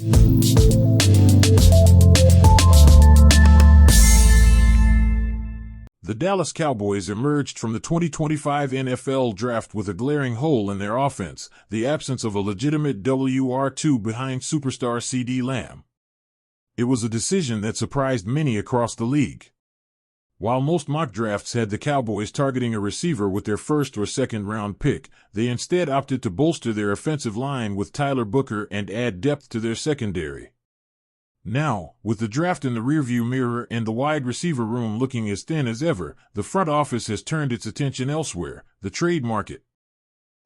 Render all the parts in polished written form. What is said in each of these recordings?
The Dallas Cowboys emerged from the 2025 NFL Draft with a glaring hole in their offense, the absence of a legitimate WR2 behind superstar CeeDee Lamb. It was a decision that surprised many across the league. While most mock drafts had the Cowboys targeting a receiver with their first or second round pick, they instead opted to bolster their offensive line with Tyler Booker and add depth to their secondary. Now, with the draft in the rearview mirror and the wide receiver room looking as thin as ever, the front office has turned its attention elsewhere, the trade market.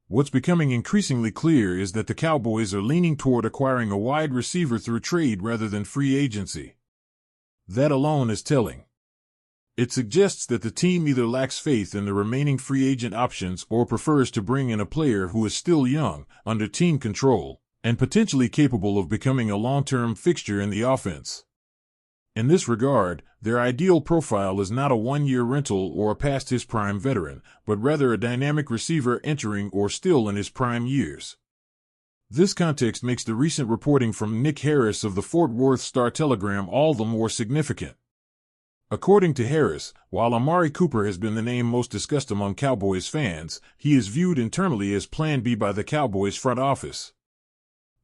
What's becoming increasingly clear is that the Cowboys are leaning toward acquiring a wide receiver through trade rather than free agency. That alone is telling. It suggests that the team either lacks faith in the remaining free agent options or prefers to bring in a player who is still young, under team control, and potentially capable of becoming a long-term fixture in the offense. In this regard, their ideal profile is not a one-year rental or a past-his-prime veteran, but rather a dynamic receiver entering or still in his prime years. This context makes the recent reporting from Nick Harris of the Fort Worth Star-Telegram all the more significant. According to Harris, while Amari Cooper has been the name most discussed among Cowboys fans, he is viewed internally as Plan B by the Cowboys front office.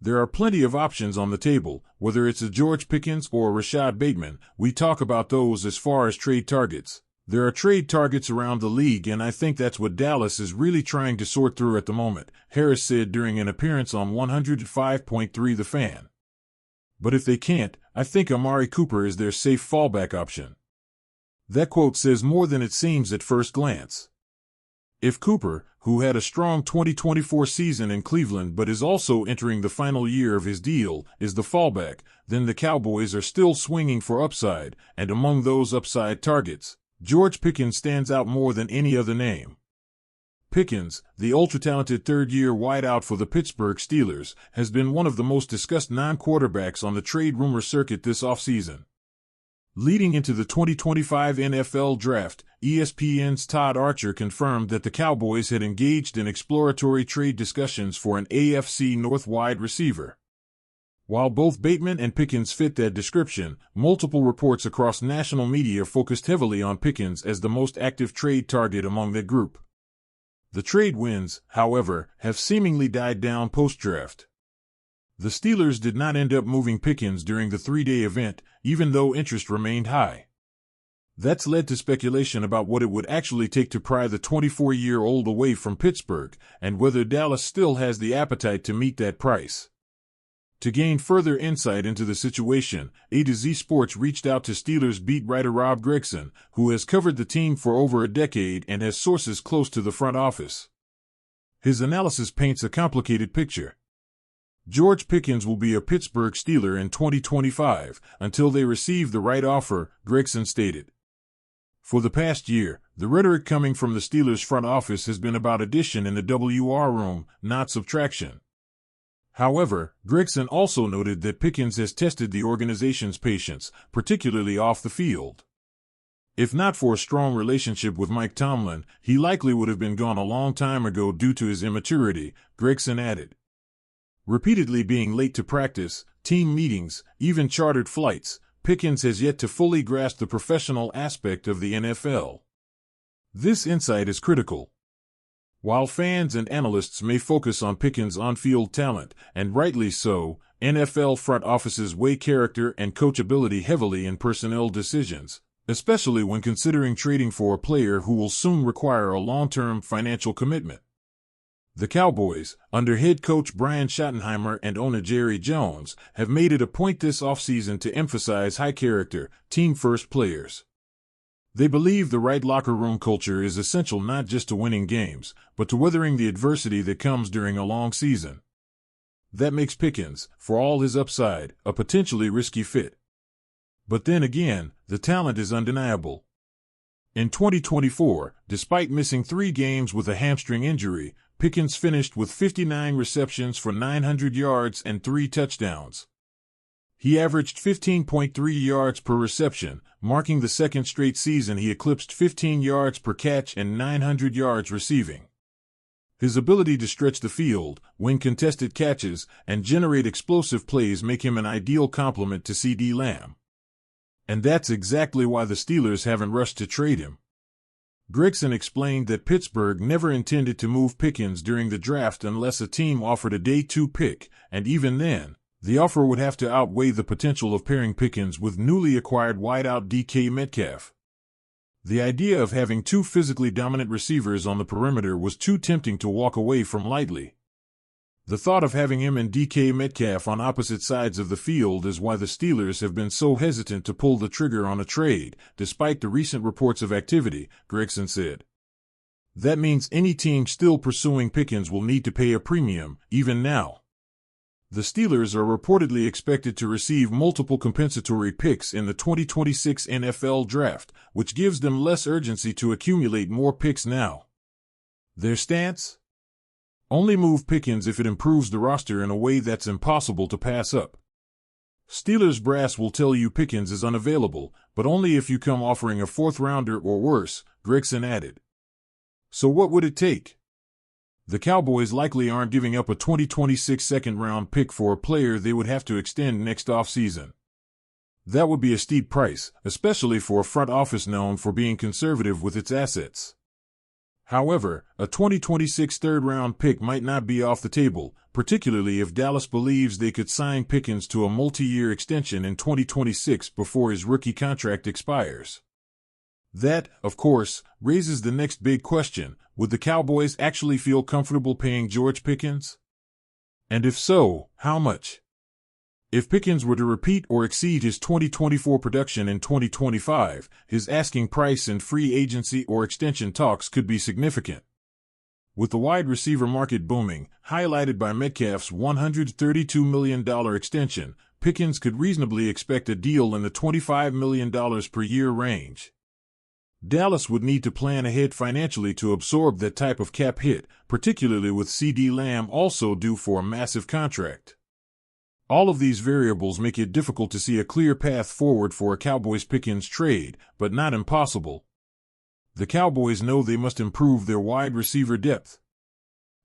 There are plenty of options on the table, whether it's a George Pickens or a Rashad Bateman. We talk about those as far as trade targets. There are trade targets around the league, and I think that's what Dallas is really trying to sort through at the moment, Harris said during an appearance on 105.3 The Fan. But if they can't, I think Amari Cooper is their safe fallback option. That quote says more than it seems at first glance. If Cooper, who had a strong 2024 season in Cleveland but is also entering the final year of his deal, is the fallback, then the Cowboys are still swinging for upside, and among those upside targets, George Pickens stands out more than any other name. Pickens, the ultra-talented third-year wideout for the Pittsburgh Steelers, has been one of the most discussed non-quarterbacks on the trade rumor circuit this offseason. Leading into the 2025 NFL Draft, ESPN's Todd Archer confirmed that the Cowboys had engaged in exploratory trade discussions for an AFC North wide receiver. While both Bateman and Pickens fit that description, multiple reports across national media focused heavily on Pickens as the most active trade target among that group. The trade winds, however, have seemingly died down post-draft. The Steelers did not end up moving Pickens during the three-day event, even though interest remained high. That's led to speculation about what it would actually take to pry the 24-year-old away from Pittsburgh, and whether Dallas still has the appetite to meet that price. To gain further insight into the situation, A to Z Sports reached out to Steelers beat writer Rob Gregson, who has covered the team for over a decade and has sources close to the front office. His analysis paints a complicated picture. George Pickens will be a Pittsburgh Steeler in 2025, until they receive the right offer, Gregson stated. For the past year, the rhetoric coming from the Steelers front office has been about addition in the WR room, not subtraction. However, Gregson also noted that Pickens has tested the organization's patience, particularly off the field. If not for a strong relationship with Mike Tomlin, he likely would have been gone a long time ago due to his immaturity, Gregson added. Repeatedly being late to practice, team meetings, even chartered flights, Pickens has yet to fully grasp the professional aspect of the NFL. This insight is critical. While fans and analysts may focus on Pickens' on-field talent, and rightly so, NFL front offices weigh character and coachability heavily in personnel decisions, especially when considering trading for a player who will soon require a long-term financial commitment. The Cowboys, under head coach Brian Schottenheimer and owner Jerry Jones, have made it a point this offseason to emphasize high-character, team-first players. They believe the right locker room culture is essential not just to winning games, but to weathering the adversity that comes during a long season. That makes Pickens, for all his upside, a potentially risky fit. But then again, the talent is undeniable. In 2024, despite missing 3 games with a hamstring injury, Pickens finished with 59 receptions for 900 yards and 3 touchdowns. He averaged 15.3 yards per reception, marking the second straight season he eclipsed 15 yards per catch and 900 yards receiving. His ability to stretch the field, win contested catches, and generate explosive plays make him an ideal complement to CeeDee Lamb. And that's exactly why the Steelers haven't rushed to trade him. Gregson explained that Pittsburgh never intended to move Pickens during the draft unless a team offered a day 2 pick, and even then, the offer would have to outweigh the potential of pairing Pickens with newly acquired wideout DK Metcalf. The idea of having 2 physically dominant receivers on the perimeter was too tempting to walk away from lightly. The thought of having him and DK Metcalf on opposite sides of the field is why the Steelers have been so hesitant to pull the trigger on a trade, despite the recent reports of activity, Gregson said. That means any team still pursuing Pickens will need to pay a premium, even now. The Steelers are reportedly expected to receive multiple compensatory picks in the 2026 NFL Draft, which gives them less urgency to accumulate more picks now. Their stance? Only move Pickens if it improves the roster in a way that's impossible to pass up. Steelers brass will tell you Pickens is unavailable, but only if you come offering a 4th-rounder or worse, Gregson added. So what would it take? The Cowboys likely aren't giving up a 2026 second-round pick for a player they would have to extend next offseason. That would be a steep price, especially for a front office known for being conservative with its assets. However, a 2026 third-round pick might not be off the table, particularly if Dallas believes they could sign Pickens to a multi-year extension in 2026 before his rookie contract expires. That, of course, raises the next big question: would the Cowboys actually feel comfortable paying George Pickens? And if so, how much? If Pickens were to repeat or exceed his 2024 production in 2025, his asking price in free agency or extension talks could be significant. With the wide receiver market booming, highlighted by Metcalf's $132 million extension, Pickens could reasonably expect a deal in the $25 million per year range. Dallas would need to plan ahead financially to absorb that type of cap hit, particularly with CeeDee Lamb also due for a massive contract. All of these variables make it difficult to see a clear path forward for a Cowboys-Pickens trade, but not impossible. The Cowboys know they must improve their wide receiver depth.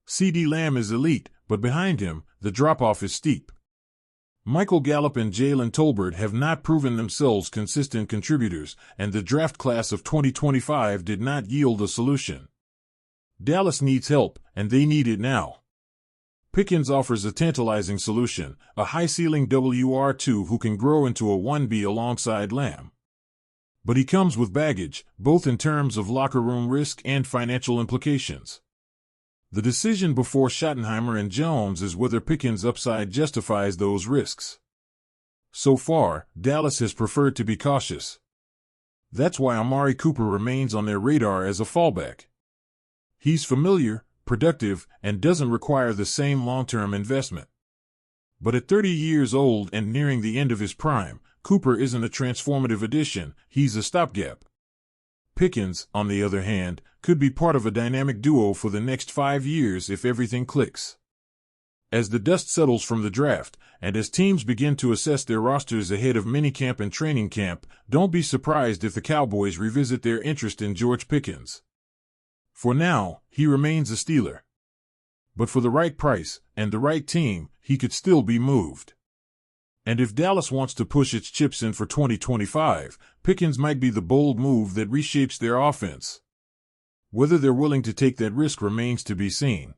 CeeDee Lamb is elite, but behind him, the drop-off is steep. Michael Gallup and Jalen Tolbert have not proven themselves consistent contributors, and the draft class of 2025 did not yield a solution. Dallas needs help, and they need it now. Pickens offers a tantalizing solution, a high-ceiling WR2 who can grow into a 1B alongside Lamb. But he comes with baggage, both in terms of locker room risk and financial implications. The decision before Schottenheimer and Jones is whether Pickens' upside justifies those risks. So far, Dallas has preferred to be cautious. That's why Amari Cooper remains on their radar as a fallback. He's familiar, productive, and doesn't require the same long-term investment. But at 30 years old and nearing the end of his prime, Cooper isn't a transformative addition, he's a stopgap. Pickens, on the other hand, could be part of a dynamic duo for the next 5 years if everything clicks. As the dust settles from the draft, and as teams begin to assess their rosters ahead of minicamp and training camp, don't be surprised if the Cowboys revisit their interest in George Pickens. For now, he remains a Steeler. But for the right price, and the right team, he could still be moved. And if Dallas wants to push its chips in for 2025, Pickens might be the bold move that reshapes their offense. Whether they're willing to take that risk remains to be seen.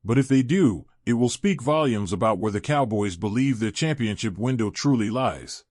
But if they do, it will speak volumes about where the Cowboys believe their championship window truly lies.